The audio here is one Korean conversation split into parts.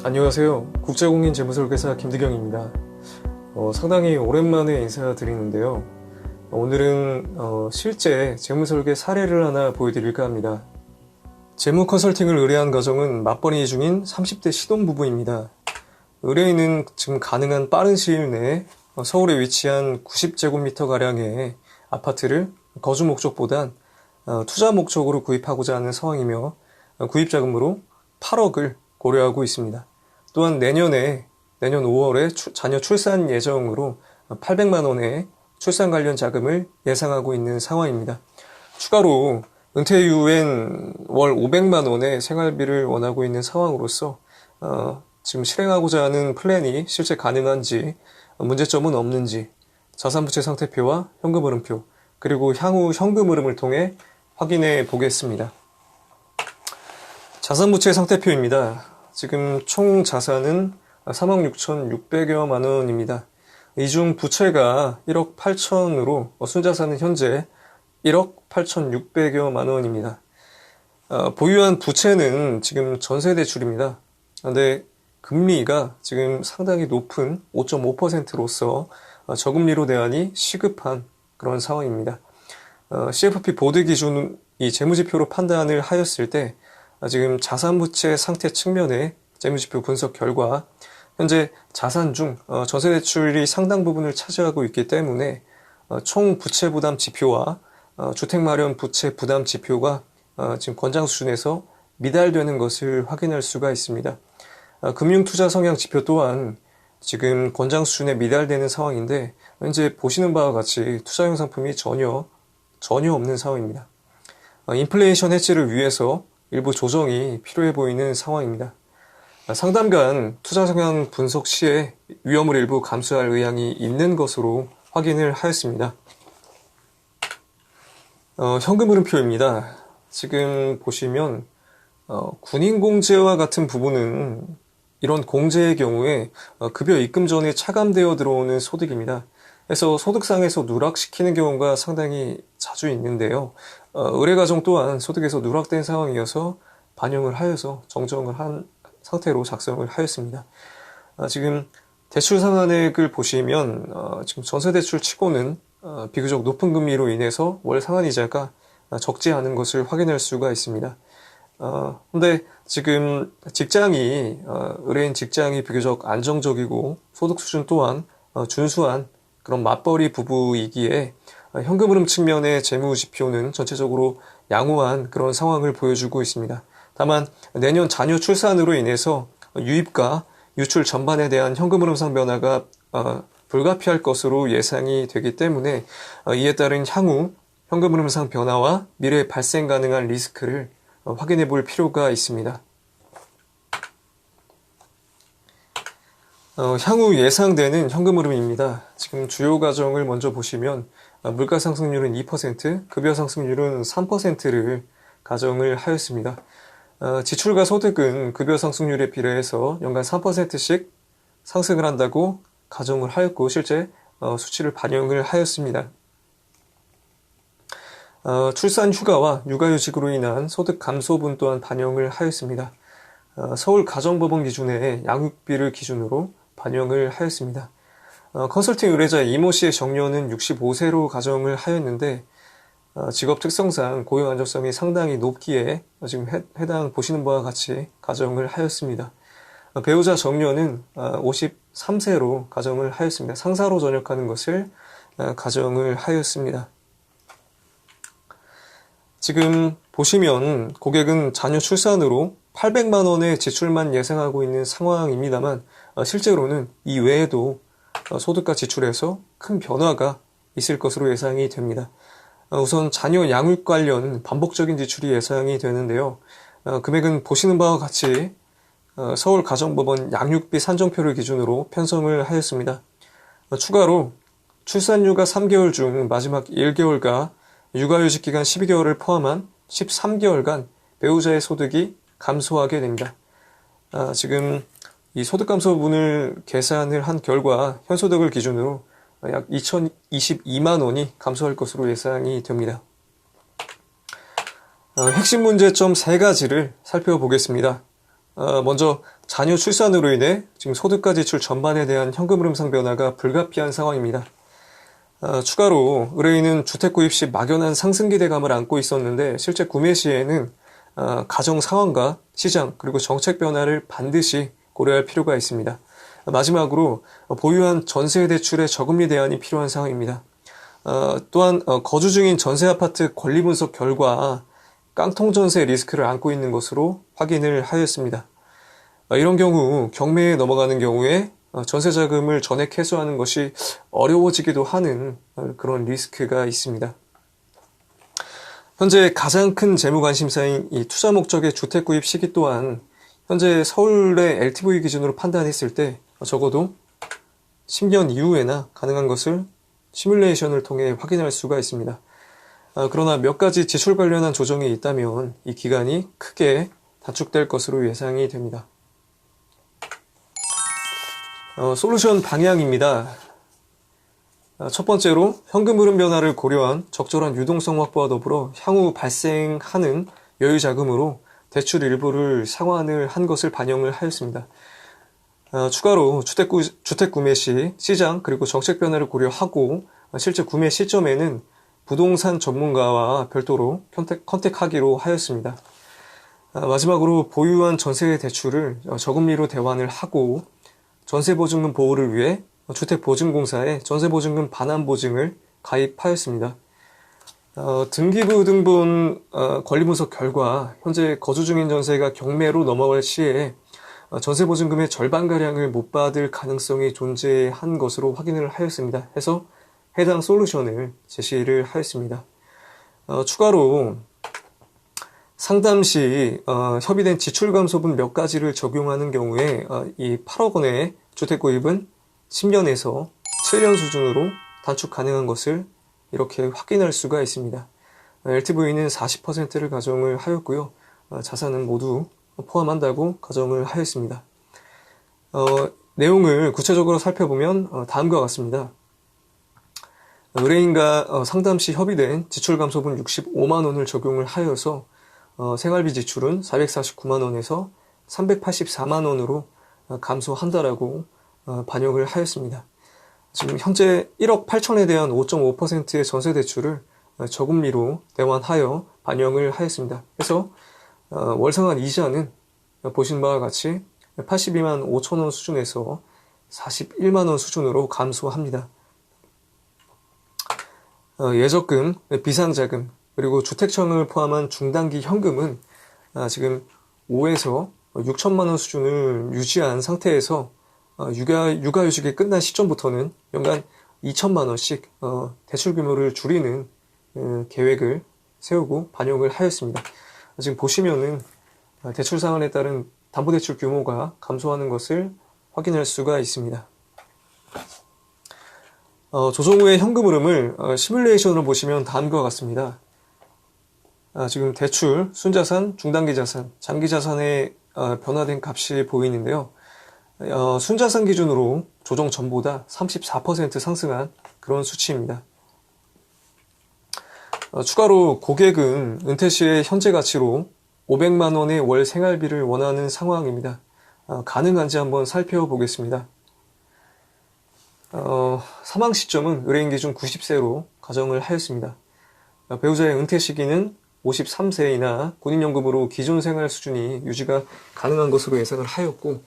안녕하세요. 국제공인재무설계사 김드경입니다. 상당히 오랜만에 인사드리는데요. 오늘은 실제 재무설계 사례를 하나 보여드릴까 합니다. 재무 컨설팅을 의뢰한 가정은 맞벌이 중인 30대 신혼부부입니다. 의뢰인은 지금 가능한 빠른 시일 내에 서울에 위치한 90제곱미터가량의 아파트를 거주 목적보단 투자 목적으로 구입하고자 하는 상황이며 구입자금으로 8억을 고려하고 있습니다. 또한 내년 5월에 자녀 출산 예정으로 800만 원의 출산 관련 자금을 예상하고 있는 상황입니다. 추가로 은퇴 이후엔 월 500만 원의 생활비를 원하고 있는 상황으로서 지금 실행하고자 하는 플랜이 실제 가능한지, 문제점은 없는지 자산부채 상태표와 현금 흐름표, 그리고 향후 현금 흐름을 통해 확인해 보겠습니다. 자산부채 상태표입니다. 지금 총 자산은 3억 6,600여만 원입니다. 이 중 부채가 1억 8천으로 순자산은 현재 1억 8,600여만 원입니다. 보유한 부채는 지금 전세대출입니다. 그런데 금리가 지금 상당히 높은 5.5%로서 저금리로 대안이 시급한 그런 상황입니다. CFP 보드 기준 이 재무지표로 판단을 하였을 때 지금 자산부채 상태 측면의 재무지표 분석 결과 현재 자산 중 전세대출이 상당 부분을 차지하고 있기 때문에 총 부채 부담 지표와 주택마련 부채 부담 지표가 지금 권장 수준에서 미달되는 것을 확인할 수가 있습니다. 금융투자 성향 지표 또한 지금 권장 수준에 미달되는 상황인데 현재 보시는 바와 같이 투자용 상품이 전혀 없는 상황입니다. 인플레이션 해지를 위해서 일부 조정이 필요해 보이는 상황입니다. 상담간 투자 성향 분석 시에 위험을 일부 감수할 의향이 있는 것으로 확인을 하였습니다. 현금 흐름표입니다. 지금 보시면 군인공제와 같은 부분은 이런 공제의 경우에 급여 입금 전에 차감되어 들어오는 소득입니다. 그래서 소득상에서 누락시키는 경우가 상당히 자주 있는데요. 의뢰가정 또한 소득에서 누락된 상황이어서 반영을 하여서 정정을 한 상태로 작성을 하였습니다. 지금 대출 상환액을 보시면 지금 전세대출 치고는 비교적 높은 금리로 인해서 월 상환이자가 적지 않은 것을 확인할 수가 있습니다. 근데 지금 의뢰인 직장이 비교적 안정적이고 소득 수준 또한 준수한 그런 맞벌이 부부이기에 현금 흐름 측면의 재무 지표는 전체적으로 양호한 그런 상황을 보여주고 있습니다. 다만 내년 자녀 출산으로 인해서 유입과 유출 전반에 대한 현금 흐름상 변화가 불가피할 것으로 예상이 되기 때문에 이에 따른 향후 현금 흐름상 변화와 미래 발생 가능한 리스크를 확인해 볼 필요가 있습니다. 향후 예상되는 현금 흐름입니다. 지금 주요 가정을 먼저 보시면 물가 상승률은 2%, 급여 상승률은 3%를 가정을 하였습니다. 지출과 소득은 급여 상승률에 비례해서 연간 3%씩 상승을 한다고 가정을 하였고 실제 수치를 반영을 하였습니다. 출산 휴가와 육아휴직으로 인한 소득 감소분 또한 반영을 하였습니다. 서울 가정법원 기준의 양육비를 기준으로 반영을 하였습니다. 컨설팅 의뢰자 이모 씨의 정년은 65세로 가정을 하였는데 직업 특성상 고용 안정성이 상당히 높기에 지금 해당 보시는 바와 같이 가정을 하였습니다. 배우자 정년은 53세로 가정을 하였습니다. 상사로 전역하는 것을 가정을 하였습니다. 지금 보시면 고객은 자녀 출산으로 800만 원의 지출만 예상하고 있는 상황입니다만 실제로는 이 외에도 소득과 지출에서 큰 변화가 있을 것으로 예상이 됩니다. 우선 자녀 양육 관련 반복적인 지출이 예상이 되는데요. 금액은 보시는 바와 같이 서울 가정법원 양육비 산정표를 기준으로 편성을 하였습니다. 추가로 출산휴가 3개월 중 마지막 1개월과 육아휴직 기간 12개월을 포함한 13개월간 배우자의 소득이 감소하게 됩니다. 지금 이 소득 감소분을 계산을 한 결과 현소득을 기준으로 약 2,022만 원이 감소할 것으로 예상이 됩니다. 핵심 문제점 3가지를 살펴보겠습니다. 먼저 자녀 출산으로 인해 지금 소득과 지출 전반에 대한 현금 흐름상 변화가 불가피한 상황입니다. 추가로 의뢰인은 주택 구입 시 막연한 상승 기대감을 안고 있었는데 실제 구매 시에는 가정 상황과 시장 그리고 정책 변화를 반드시 고려할 필요가 있습니다. 마지막으로 보유한 전세 대출의 저금리 대안이 필요한 상황입니다. 또한 거주 중인 전세 아파트 권리 분석 결과 깡통 전세 리스크를 안고 있는 것으로 확인을 하였습니다. 이런 경우 경매에 넘어가는 경우에 전세 자금을 전액 회수하는 것이 어려워지기도 하는 그런 리스크가 있습니다. 현재 가장 큰 재무 관심사인 이 투자 목적의 주택 구입 시기 또한 현재 서울의 LTV 기준으로 판단했을 때 적어도 10년 이후에나 가능한 것을 시뮬레이션을 통해 확인할 수가 있습니다. 그러나 몇 가지 지출 관련한 조정이 있다면 이 기간이 크게 단축될 것으로 예상이 됩니다. 솔루션 방향입니다. 첫 번째로 현금 흐름 변화를 고려한 적절한 유동성 확보와 더불어 향후 발생하는 여유 자금으로 대출 일부를 상환을 한 것을 반영을 하였습니다. 추가로 주택 구매 시 시장 그리고 정책 변화를 고려하고 실제 구매 시점에는 부동산 전문가와 별도로 컨택하기로 하였습니다. 마지막으로 보유한 전세 대출을 저금리로 대환을 하고 전세보증금 보호를 위해 주택보증공사에 전세보증금 반환보증을 가입하였습니다. 등기부 등본 권리분석 결과 현재 거주 중인 전세가 경매로 넘어갈 시에 전세보증금의 절반가량을 못 받을 가능성이 존재한 것으로 확인을 하였습니다. 해서 해당 솔루션을 제시를 하였습니다. 추가로 상담 시 협의된 지출감소분 몇 가지를 적용하는 경우에 이 8억 원의 주택 구입은 10년에서 7년 수준으로 단축 가능한 것을 이렇게 확인할 수가 있습니다. LTV는 40%를 가정을 하였고요. 자산은 모두 포함한다고 가정을 하였습니다. 내용을 구체적으로 살펴보면 다음과 같습니다. 의뢰인과 상담 시 협의된 지출감소분 65만 원을 적용을 하여서 생활비 지출은 449만 원에서 384만 원으로 감소한다라고 반영을 하였습니다. 지금 현재 1억 8천에 대한 5.5%의 전세 대출을 저금리로 대환하여 반영을 하였습니다. 그래서 월상환 이자는 보신 바와 같이 82만 5천 원 수준에서 41만 원 수준으로 감소합니다. 예적금, 비상자금, 그리고 주택청을 포함한 중단기 현금은 지금 5에서 6천만 원 수준을 유지한 상태에서 육아휴직이 끝난 시점부터는 연간 2천만 원씩 대출 규모를 줄이는 계획을 세우고 반영을 하였습니다. 지금 보시면은 대출 상한에 따른 담보대출 규모가 감소하는 것을 확인할 수가 있습니다. 조정 후의 현금 흐름을 시뮬레이션으로 보시면 다음과 같습니다. 지금 대출, 순자산, 중단기 자산, 장기 자산의 변화된 값이 보이는데요. 순자산 기준으로 조정 전보다 34% 상승한 그런 수치입니다. 추가로 고객은 은퇴 시의 현재 가치로 500만 원의 월 생활비를 원하는 상황입니다. 가능한지 한번 살펴보겠습니다. 사망 시점은 의뢰인 기준 90세로 가정을 하였습니다. 배우자의 은퇴 시기는 53세이나 군인연금으로 기존 생활 수준이 유지가 가능한 것으로 예상을 하였고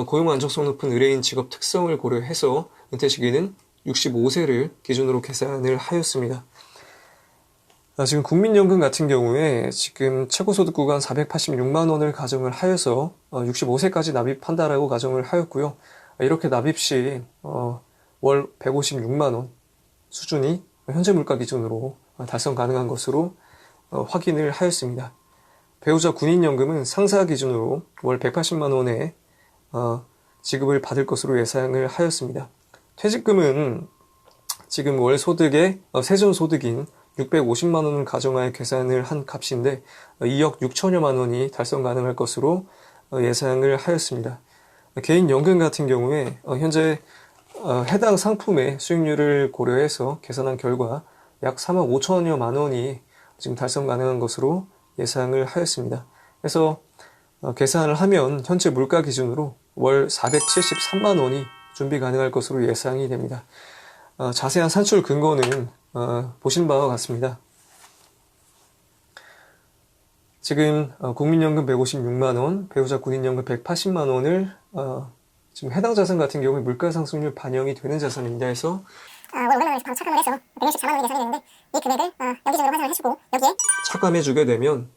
고용 안정성 높은 의뢰인 직업 특성을 고려해서 은퇴 시기는 65세를 기준으로 계산을 하였습니다. 지금 국민연금 같은 경우에 지금 최고소득 구간 486만 원을 가정을 하여서 65세까지 납입한다라고 가정을 하였고요. 이렇게 납입 시 월 156만 원 수준이 현재 물가 기준으로 달성 가능한 것으로 확인을 하였습니다. 배우자 군인연금은 상사 기준으로 월 180만 원의 지급을 받을 것으로 예상을 하였습니다. 퇴직금은 지금 월 소득의 세전 소득인 650만 원을 가정하여 계산을 한 값인데 2억 6천여만 원이 달성 가능할 것으로 예상을 하였습니다. 개인연금 같은 경우에 현재 해당 상품의 수익률을 고려해서 계산한 결과 약 3억 5천여만 원이 지금 달성 가능한 것으로 예상을 하였습니다. 그래서 계산을 하면 현재 물가 기준으로 월 473만 원이 준비 가능할 것으로 예상이 됩니다. 자세한 산출 근거는 보신 바와 같습니다. 지금 국민연금 156만 원, 배우자 군인연금 180만 원을 지금 해당 자산 같은 경우에 물가 상승률 반영이 되는 자산입니다. 해서 월 500만 원에서 바로 차감을 해서 164만 원이 계산이 되는데 이 금액을 연기적으로 환산을 해주고 여기에 차감해주게 되면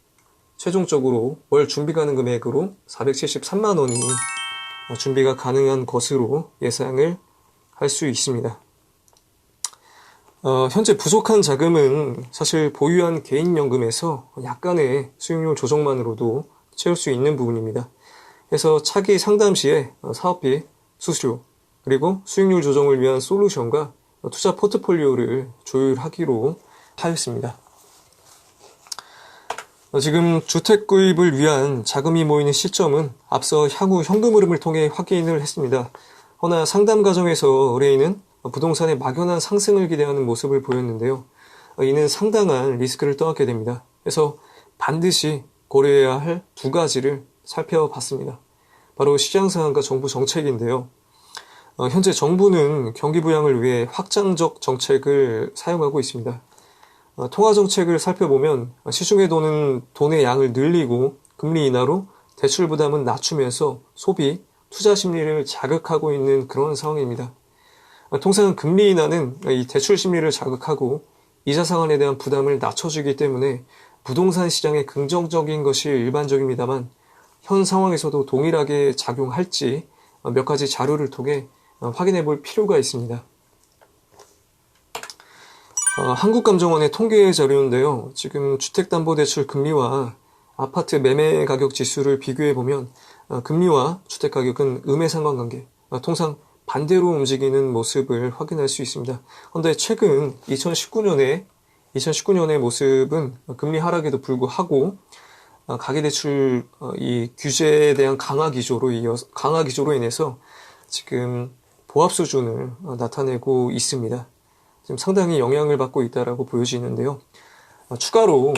최종적으로 월 준비 가능 금액으로 473만 원이 준비가 가능한 것으로 예상을 할 수 있습니다. 현재 부족한 자금은 사실 보유한 개인연금에서 약간의 수익률 조정만으로도 채울 수 있는 부분입니다. 그래서 차기 상담 시에 사업비, 수수료, 그리고 수익률 조정을 위한 솔루션과 투자 포트폴리오를 조율하기로 하였습니다. 지금 주택 구입을 위한 자금이 모이는 시점은 앞서 향후 현금 흐름을 통해 확인을 했습니다. 허나 상담 과정에서 의뢰인은 부동산의 막연한 상승을 기대하는 모습을 보였는데요. 이는 상당한 리스크를 떠안게 됩니다. 그래서 반드시 고려해야 할 두 가지를 살펴봤습니다. 바로 시장 상황과 정부 정책인데요. 현재 정부는 경기 부양을 위해 확장적 정책을 사용하고 있습니다. 통화 정책을 살펴보면 시중에 도는 돈의 양을 늘리고 금리 인하로 대출 부담은 낮추면서 소비, 투자 심리를 자극하고 있는 그런 상황입니다. 통상 금리 인하는 이 대출 심리를 자극하고 이자 상환에 대한 부담을 낮춰주기 때문에 부동산 시장에 긍정적인 것이 일반적입니다만 현 상황에서도 동일하게 작용할지 몇 가지 자료를 통해 확인해 볼 필요가 있습니다. 한국감정원의 통계 자료인데요. 지금 주택담보대출 금리와 아파트 매매 가격 지수를 비교해 보면 금리와 주택가격은 음의 상관관계, 통상 반대로 움직이는 모습을 확인할 수 있습니다. 그런데 최근 2019년의 모습은 금리 하락에도 불구하고 가계대출 이 규제에 대한 강화 기조로 인해서 지금 보합 수준을 나타내고 있습니다. 지금 상당히 영향을 받고 있다라고 보여지는데요. 추가로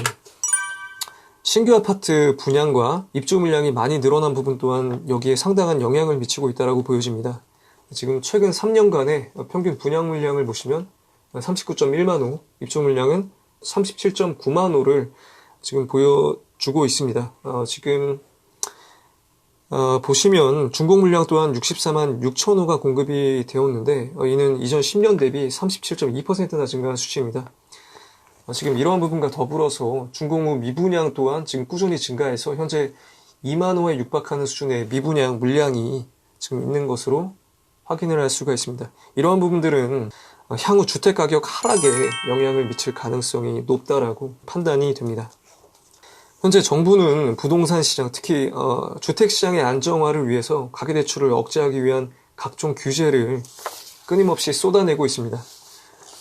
신규 아파트 분양과 입주 물량이 많이 늘어난 부분 또한 여기에 상당한 영향을 미치고 있다라고 보여집니다. 지금 최근 3년간의 평균 분양 물량을 보시면 39.1만 호, 입주 물량은 37.9만 호를 지금 보여주고 있습니다. 지금 보시면 중공 물량 또한 64만 6천 호가 공급이 되었는데 이는 이전 10년 대비 37.2%나 증가한 수치입니다. 지금 이러한 부분과 더불어서 중공 후 미분양 또한 지금 꾸준히 증가해서 현재 2만 호에 육박하는 수준의 미분양 물량이 지금 있는 것으로 확인을 할 수가 있습니다. 이러한 부분들은 향후 주택가격 하락에 영향을 미칠 가능성이 높다라고 판단이 됩니다. 현재 정부는 부동산 시장, 특히 주택시장의 안정화를 위해서 가계대출을 억제하기 위한 각종 규제를 끊임없이 쏟아내고 있습니다.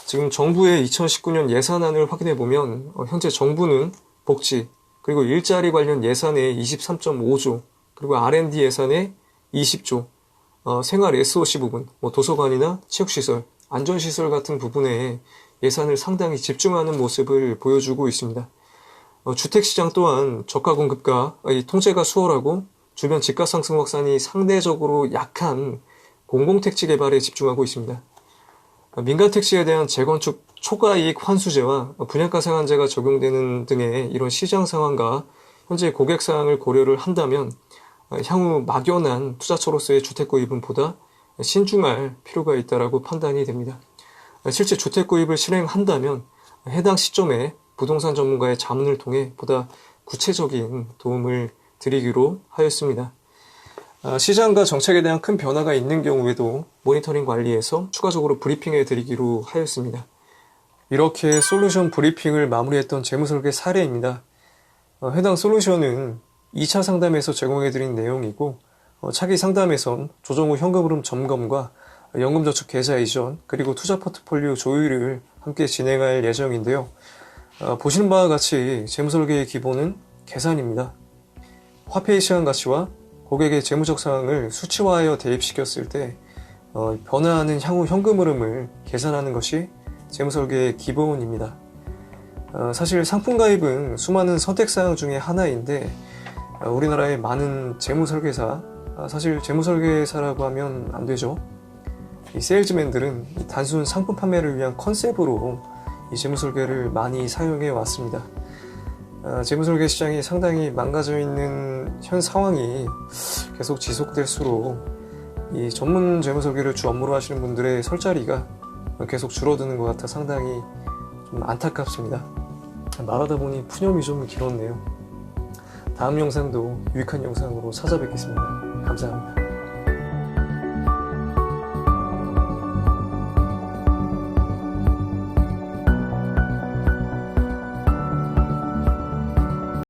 지금 정부의 2019년 예산안을 확인해 보면 현재 정부는 복지, 그리고 일자리 관련 예산에 23.5조, 그리고 R&D 예산에 20조, 생활 SOC 부분, 도서관이나 체육시설, 안전시설 같은 부분에 예산을 상당히 집중하는 모습을 보여주고 있습니다. 주택시장 또한 저가 공급과 통제가 수월하고 주변 집가 상승 확산이 상대적으로 약한 공공택지 개발에 집중하고 있습니다. 민간택지에 대한 재건축 초과이익 환수제와 분양가 상한제가 적용되는 등의 이런 시장 상황과 현재 고객 사항을 고려를 한다면 향후 막연한 투자처로서의 주택 구입은 보다 신중할 필요가 있다고 판단이 됩니다. 실제 주택 구입을 실행한다면 해당 시점에 부동산 전문가의 자문을 통해 보다 구체적인 도움을 드리기로 하였습니다. 시장과 정책에 대한 큰 변화가 있는 경우에도 모니터링 관리에서 추가적으로 브리핑해 드리기로 하였습니다. 이렇게 솔루션 브리핑을 마무리했던 재무설계 사례입니다. 해당 솔루션은 2차 상담에서 제공해드린 내용이고 차기 상담에선 조정 후 현금 흐름 점검과 연금저축 계좌 이전 그리고 투자 포트폴리오 조율을 함께 진행할 예정인데요. 보시는 바와 같이 재무설계의 기본은 계산입니다. 화폐의 시간 가치와 고객의 재무적 상황을 수치화하여 대입시켰을 때 변화하는 향후 현금 흐름을 계산하는 것이 재무설계의 기본입니다. 사실 상품 가입은 수많은 선택사항 중에 하나인데 우리나라의 많은 재무설계사, 사실 재무설계사라고 하면 안 되죠. 이 세일즈맨들은 이 단순 상품 판매를 위한 컨셉으로 이 재무설계를 많이 사용해 왔습니다. 재무설계 시장이 상당히 망가져 있는 현 상황이 계속 지속될수록 이 전문 재무설계를 주 업무로 하시는 분들의 설 자리가 계속 줄어드는 것 같아 상당히 좀 안타깝습니다. 말하다 보니 푸념이 좀 길었네요. 다음 영상도 유익한 영상으로 찾아뵙겠습니다. 감사합니다.